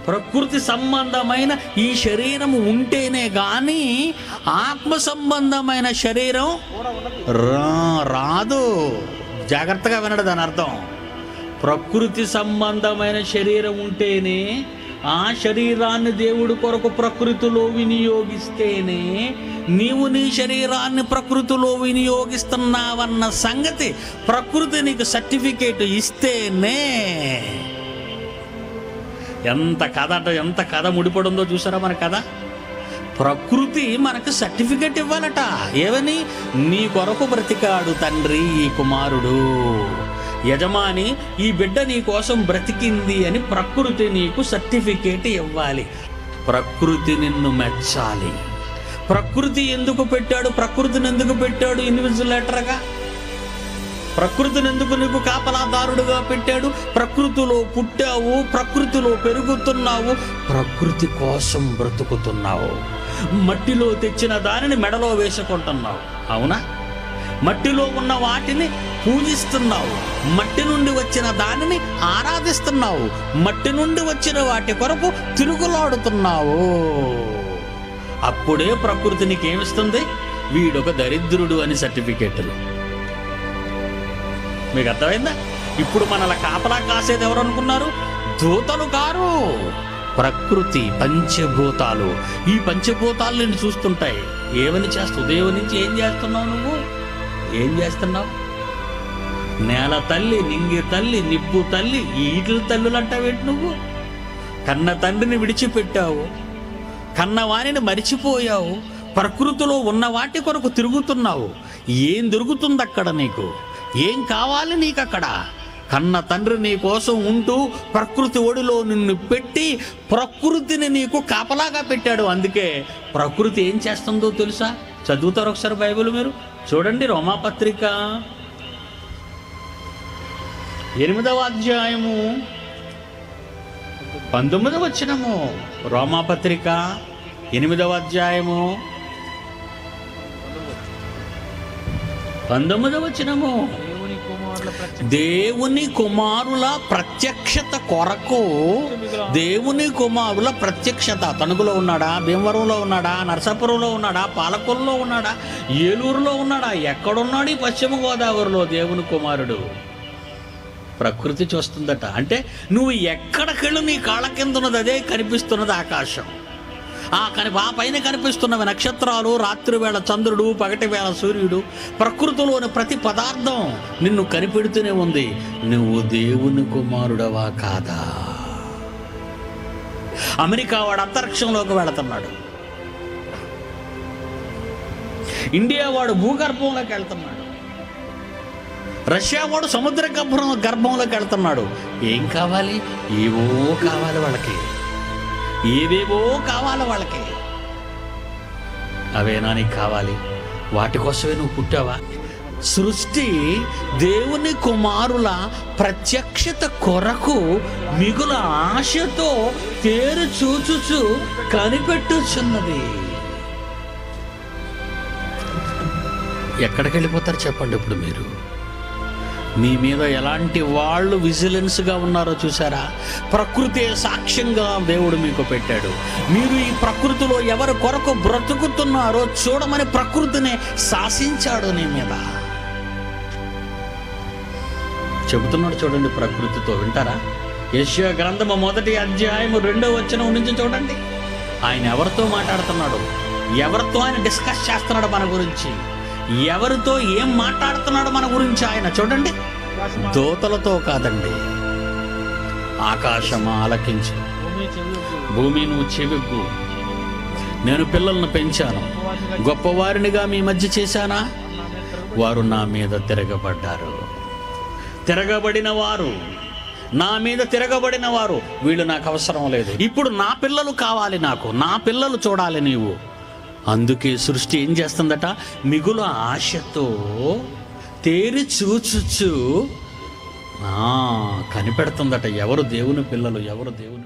ప్రకృతి సంబంధమైన ఈ శరీరం ఉంటేనే కానీ ఆత్మ సంబంధమైన శరీరం రాదు. జాగ్రత్తగా వినడు దాని అర్థం. ప్రకృతి సంబంధమైన శరీరం ఉంటేనే, ఆ శరీరాన్ని దేవుడి కొరకు ప్రకృతిలో వినియోగిస్తేనే నీవు నీ శరీరాన్ని ప్రకృతిలో వినియోగిస్తున్నావన్న సంగతి ప్రకృతి నీకు సర్టిఫికేట్ ఇస్తేనే. ఎంత కథ ముడిపడుందో చూసారా మన కథ. ప్రకృతి మనకు సర్టిఫికేట్ ఇవ్వాలట. ఏమని? నీ కొరకు బ్రతికాడు తండ్రి ఈ కుమారుడు, యజమాని ఈ బిడ్డ నీ కోసం బ్రతికింది అని ప్రకృతి నీకు సర్టిఫికేట్ ఇవ్వాలి. ప్రకృతి నిన్ను మెచ్చాలి. ప్రకృతి ఎందుకు పెట్టాడు? ప్రకృతిని ఎందుకు పెట్టాడు ఇన్విజిలేటర్గా? ప్రకృతిని ఎందుకు నీకు కాపలాదారుడుగా పెట్టాడు? ప్రకృతిలో పుట్టావు, ప్రకృతిలో పెరుగుతున్నావు, ప్రకృతి కోసం బ్రతుకుతున్నావు. మట్టిలో తెచ్చిన దానిని మెడలో వేసుకుంటున్నావు, అవునా? మట్టిలో ఉన్న వాటిని పూజిస్తున్నావు, మట్టి నుండి వచ్చిన దానిని ఆరాధిస్తున్నావు, మట్టి నుండి వచ్చిన వాటి కొరకు తిరుగులాడుతున్నావు. అప్పుడే ప్రకృతి నీకేమిస్తుంది? వీడొక దరిద్రుడు అని సర్టిఫికేట్లు. మీకు అర్థమైందా? ఇప్పుడు మనల్ని కాపలా కాసేది ఎవరు అనుకున్నారు? దూతలు కారు, ప్రకృతి, పంచభూతాలు. ఈ పంచభూతాలు నిన్ను చూస్తుంటాయి. ఏమని చేస్తావు? ఉదయం నుంచి ఏం చేస్తున్నావు? నువ్వు ఏం చేస్తున్నావు? నేల తల్లి, నింగి తల్లి, నిప్పు తల్లి, ఈట్ల తల్లులు అంటావేంటి నువ్వు? కన్న తండ్రిని విడిచిపెట్టావు, కన్నవాణిని మరిచిపోయావు, ప్రకృతిలో ఉన్న వాటి కొరకు తిరుగుతున్నావు. ఏం దొరుకుతుంది అక్కడ నీకు? ఏం కావాలి నీకు అక్కడ? కన్న తండ్రి నీ కోసం ఉంటూ ప్రకృతి ఒడిలో నిన్ను పెట్టి ప్రకృతిని నీకు కాపలాగా పెట్టాడు. అందుకే ప్రకృతి ఏం చేస్తుందో తెలుసా? చదువుతారు ఒకసారి బైబిల్ మీరు చూడండి. రోమాపత్రిక 8వ అధ్యాయము 19వ వచనము. రోమాపత్రిక 8వ అధ్యాయము 19వ వచనము. దేవుని కుమారుల ప్రత్యక్షత కొరకు. దేవుని కుమారుల ప్రత్యక్షత. తణుకులో ఉన్నాడా? భీమవరంలో ఉన్నాడా? నరసాపురంలో ఉన్నాడా? పాలకొల్లో ఉన్నాడా? ఏలూరులో ఉన్నాడా? ఎక్కడున్నాడు? ఈ పశ్చిమ గోదావరిలో దేవుని కుమారుడు. ప్రకృతి చూస్తుందట. అంటే నువ్వు ఎక్కడికెళ్ళు నీ కాళ్ళ కింద ఉన్నది అదే కనిపిస్తున్నది ఆకాశం. ఆ పైన కనిపిస్తున్నవి నక్షత్రాలు, రాత్రి వేళ చంద్రుడు, పగటి వేళ సూర్యుడు. ప్రకృతిలోని ప్రతి పదార్థం నిన్ను కనిపెడుతూనే ఉంది. నువ్వు దేవుని కుమారుడవా కాదా? అమెరికా వాడు అంతరిక్షంలోకి వెళుతున్నాడు, ఇండియా వాడు భూగర్భంలోకి వెళ్తున్నాడు, రష్యా వాడు సముద్ర గర్భంలోకి వెళ్తున్నాడు. ఏం కావాలి? ఏవో కావాలి వాళ్ళకి, ఏవేవో కావాలి వాళ్ళకి. అవేనా నీకు కావాలి? వాటి కోసమే నువ్వు పుట్టావా? సృష్టి దేవుని కుమారుల ప్రత్యక్షత కొరకు మిగుల ఆశతో తేరు చూచుచు కనిపెట్టుచున్నది. ఎక్కడికి వెళ్ళిపోతారు చెప్పండి ఇప్పుడు మీరు? మీ మీద ఎలాంటి వాళ్ళు విజిలెన్స్గా ఉన్నారో చూసారా? ప్రకృతి సాక్ష్యంగా దేవుడు మీకు పెట్టాడు. మీరు ఈ ప్రకృతిలో ఎవరి కొరకు బ్రతుకుతున్నారో చూడమని ప్రకృతిని శాసించాడు నీ మీద. చెబుతున్నాడు చూడండి ప్రకృతితో. వింటారా? యెషయా గ్రంథము 1వ అధ్యాయము 2వ వచనం నుంచి చూడండి. ఆయన ఎవరితో మాట్లాడుతున్నాడు? ఎవరితో ఆయన డిస్కస్ చేస్తున్నాడు మన గురించి? ఎవరితో ఏం మాట్లాడుతున్నాడు మన గురించి ఆయన? చూడండి. దూతలతో కాదండి. ఆకాశమా ఆలకించు, భూమి నువ్వు చెవిగ్గు. నేను పిల్లలను పెంచాను, గొప్పవారినిగా మీ మధ్య చేశానా? వారు నా మీద తిరగబడ్డారు. తిరగబడిన వారు, నా మీద తిరగబడిన వారు, వీళ్ళు నాకు అవసరం లేదు. ఇప్పుడు నా పిల్లలు కావాలి నాకు, నా పిల్లలు చూడాలి నీవు. అందుకే సృష్టి ఏం చేస్తుందట? మిగులు ఆశతో తేరి చూచుచు కనిపెడుతుందట ఎవరు దేవుని పిల్లలు, ఎవరు దేవుని